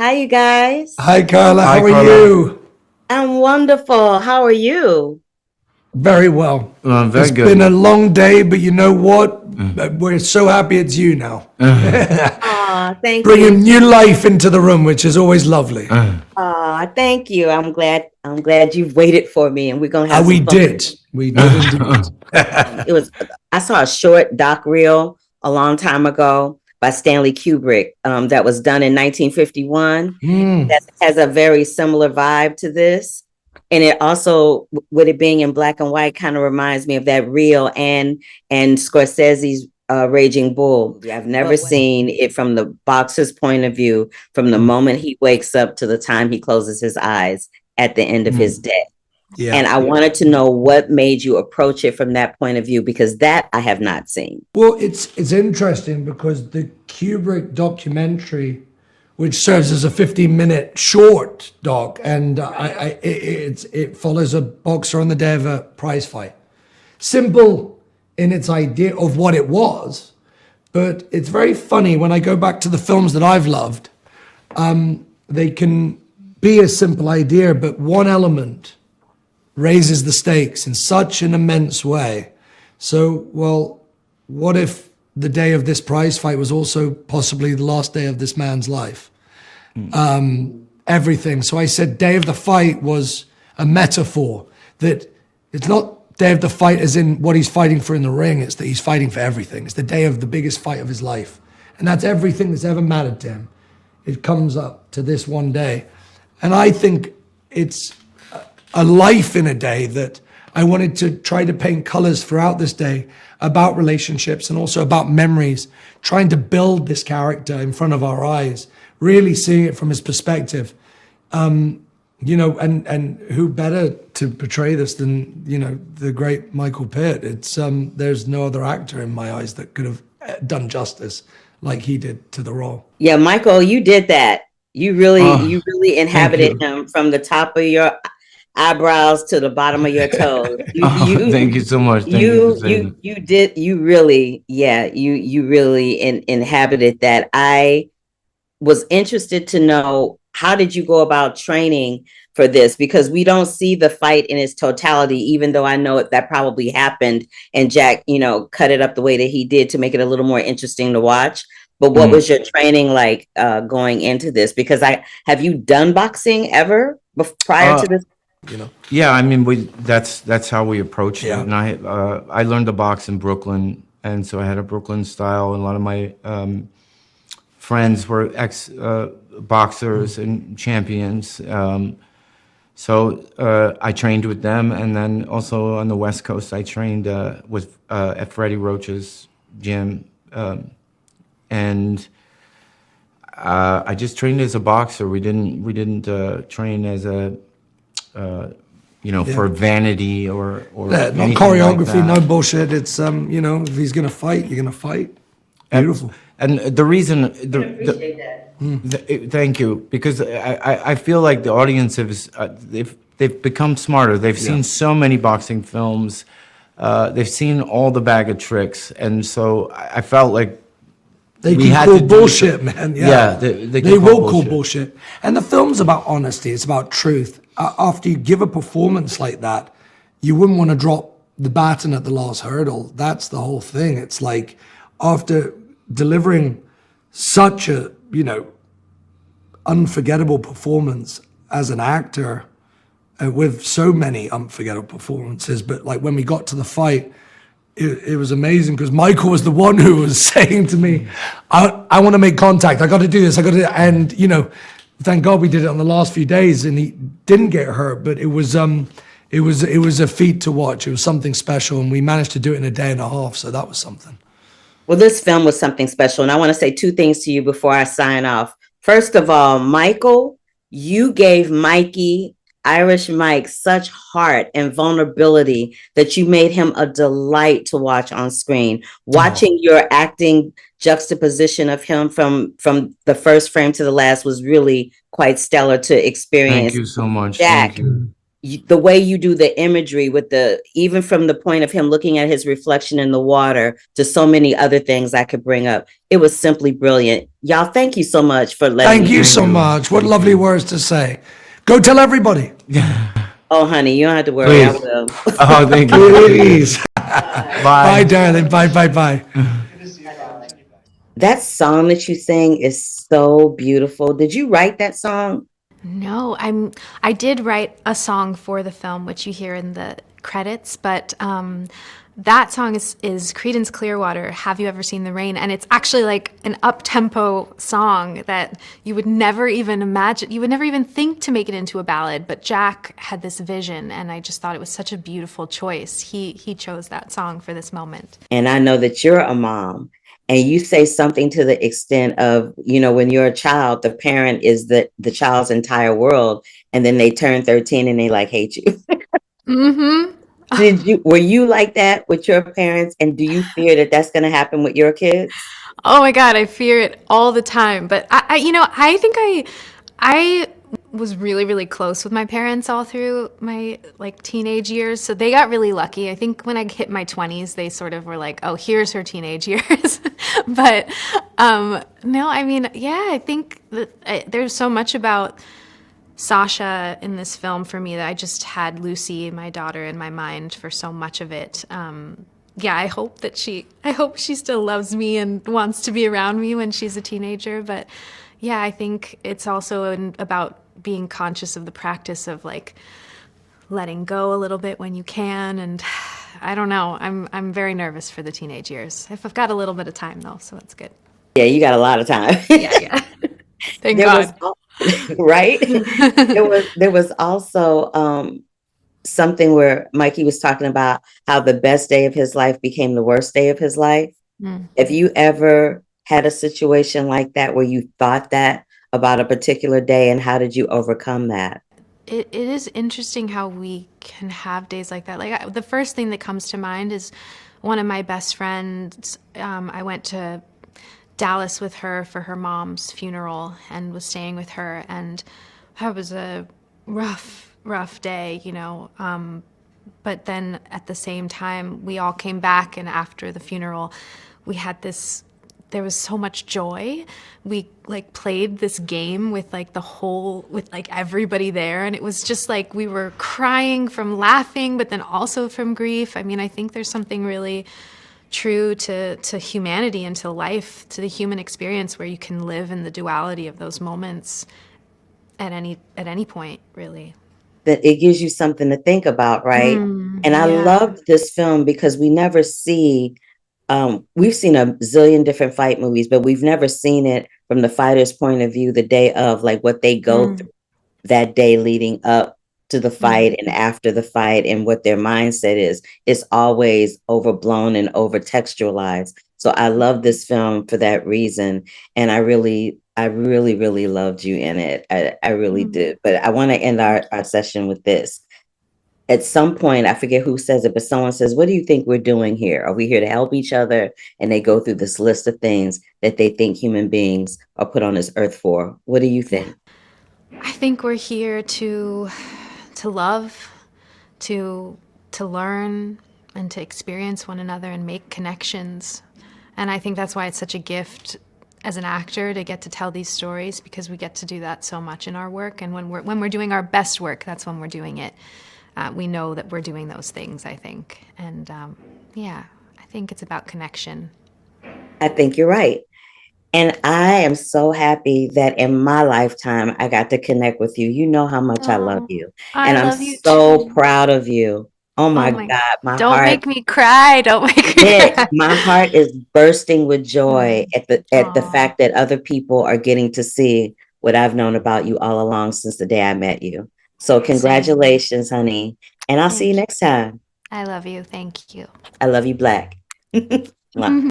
Hi, you guys. Hi, Carla. Hi, How are Carla. you? I'm wonderful. How are you? Very well. Very It's been a good. long day, but you know what? We're so happy it's you now. Aw, thank you. Bringing new life into the room, which is always lovely. Aw, thank you. I'm glad you've waited for me and we're gonna have We some fun. did. We did indeed. It was I saw a short doc reel a long time ago by Stanley Kubrick that was done in 1951 that has a very similar vibe to this. And it also, with it being in black and white, kind of reminds me of that reel and Scorsese's Raging Bull. I've never seen it from the boxer's point of view, from the moment he wakes up to the time he closes his eyes at the end of his day. Yeah. And I wanted to know what made you approach it from that point of view, because that I have not seen. Well, it's interesting because the Kubrick documentary, which serves as a 15-minute short doc, and it follows a boxer on the day of a prize fight. Simple in its idea of what it was, but it's very funny when I go back to the films that I've loved. They can be a simple idea, but one element raises the stakes in such an immense way. So, well, what if the day of this prize fight was also possibly the last day of this man's life? Everything. So I said day of the fight was a metaphor, that it's not day of the fight as in what he's fighting for in the ring, it's that he's fighting for everything. It's the day of the biggest fight of his life. And that's everything that's ever mattered to him. It comes up to this one day. And I think it's a life in a day that I wanted to try to paint colors throughout this day about relationships and also about memories, trying to build this character in front of our eyes, really seeing it from his perspective. And who better to portray this than, the great Michael Pitt. It's there's no other actor in my eyes that could have done justice like he did to the role. Yeah, Michael, you did that. You really Thank inhabited you. him from the top of your eyebrows to the bottom of your toes. Thank you so much. Thank you for saying that. You did, you really, yeah, you really inhabited that. I was interested to know, how did you go about training for this? Because we don't see the fight in its totality, even though I know that probably happened and Jack, cut it up the way that he did to make it a little more interesting to watch. But what was your training like going into this? Because have you done boxing ever prior to this? Yeah, I mean, that's how we approached it. Yeah. And I learned to box in Brooklyn, and so I had a Brooklyn style. And a lot of my friends were ex boxers and champions. So I trained with them, and then also on the West Coast, I trained with at Freddie Roach's gym, and I just trained as a boxer. We didn't train as a for vanity or No anything choreography, like that. no bullshit. It's if he's gonna fight, you're gonna fight. Beautiful. And the reason, Appreciate that. thank you, because I feel like the audience has they've become smarter. They've seen so many boxing films. They've seen all the bag of tricks, and so I felt like They we can had call to do bullshit, man. Yeah, Yeah, they can they call will call bullshit. bullshit. And the film's about honesty. It's about truth. After you give a performance like that, you wouldn't want to drop the baton at the last hurdle. That's the whole thing. It's like after delivering such a unforgettable performance as an actor, with so many unforgettable performances, but like when we got to the fight, it was amazing because Michael was the one who was saying to me, I want to make contact. I got to do this. I got to, and thank God we did it on the last few days and he didn't get hurt, but it was a feat to watch. It was something special, and we managed to do it in a day and a half. So that was something. Well, this film was something special, and I want to say two things to you before I sign off. First of all, Michael, you gave Irish Mike, such heart and vulnerability that you made him a delight to watch on screen. Watching your acting juxtaposition of him from the first frame to the last was really quite stellar to experience. Thank you so much. Jack, Thank you. the way you do the imagery with even from the point of him looking at his reflection in the water to so many other things I could bring up. It was simply brilliant. Y'all, thank you so much for letting Thank me. you so much. What lovely words to say. Go tell everybody. Oh, honey, you don't have to worry. I will. Oh, thank you. Please. Bye, darling. Bye, bye, bye. That song that you sang is so beautiful. Did you write that song? No, I did write a song for the film, which you hear in the credits, but that song is Creedence Clearwater, Have You Ever Seen the Rain? And it's actually like an up-tempo song that you would never even imagine, you would never even think to make it into a ballad, but Jack had this vision, and I just thought it was such a beautiful choice. He chose that song for this moment. And I know that you're a mom, and you say something to the extent of, when you're a child, the parent is the child's entire world, and then they turn 13 and they like hate you. Mm-hmm. Were you like that with your parents? And do you fear that that's going to happen with your kids? Oh my God, I fear it all the time. But I think I was really, really close with my parents all through my like teenage years. So they got really lucky. I think when I hit my 20s, they sort of were like, oh, here's her teenage years. But no, I mean, yeah, I think that there's so much about Sasha in this film for me that I just had Lucy, my daughter, in my mind for so much of it. Yeah, I hope she still loves me and wants to be around me when she's a teenager. But yeah, I think it's also about being conscious of the practice of like letting go a little bit when you can. And I don't know, I'm very nervous for the teenage years. I've got a little bit of time though, so it's good. Yeah, you got a lot of time. Yeah. Thank God. Right? There was also something where Mikey was talking about how the best day of his life became the worst day of his life. Have you ever had a situation like that where you thought that about a particular day, and how did you overcome that? It is interesting how we can have days like that. Like the first thing that comes to mind is one of my best friends. I went to Dallas with her for her mom's funeral and was staying with her, and that was a rough day, but then at the same time we all came back, and after the funeral there was so much joy. We like played this game with like with like everybody there, and it was just like we were crying from laughing but then also from grief. I mean, I think there's something really true to humanity and to life, to the human experience, where you can live in the duality of those moments at any point, really. That it gives you something to think about, right? And I Yeah. love this film because we never see, we've seen a zillion different fight movies, but we've never seen it from the fighter's point of view, the day of, like what they go through that day leading up to the fight and after the fight, and what their mindset is. It's always overblown and over textualized. So I love this film for that reason. And I really loved you in it. I really did. But I want to end our session with this. At some point, I forget who says it, but someone says, what do you think we're doing here? Are we here to help each other? And they go through this list of things that they think human beings are put on this earth for. What do you think? I think we're here to love, to learn, and to experience one another and make connections. And I think that's why it's such a gift as an actor to get to tell these stories, because we get to do that so much in our work. And when we're doing our best work, that's when we're doing it. We know that we're doing those things, I think. And yeah, I think it's about connection. I think you're right. And I am so happy that in my lifetime, I got to connect with you. You know how much I love you. And I I'm love you so too. proud of you. Oh my my God, my Don't heart. make me cry. Don't make me cry. My heart is bursting with joy at the Aw, fact that other people are getting to see what I've known about you all along since the day I met you. So same. congratulations, honey. And I'll see you Thank you. next time. I love you. Thank you. I love you, Black. Mwah.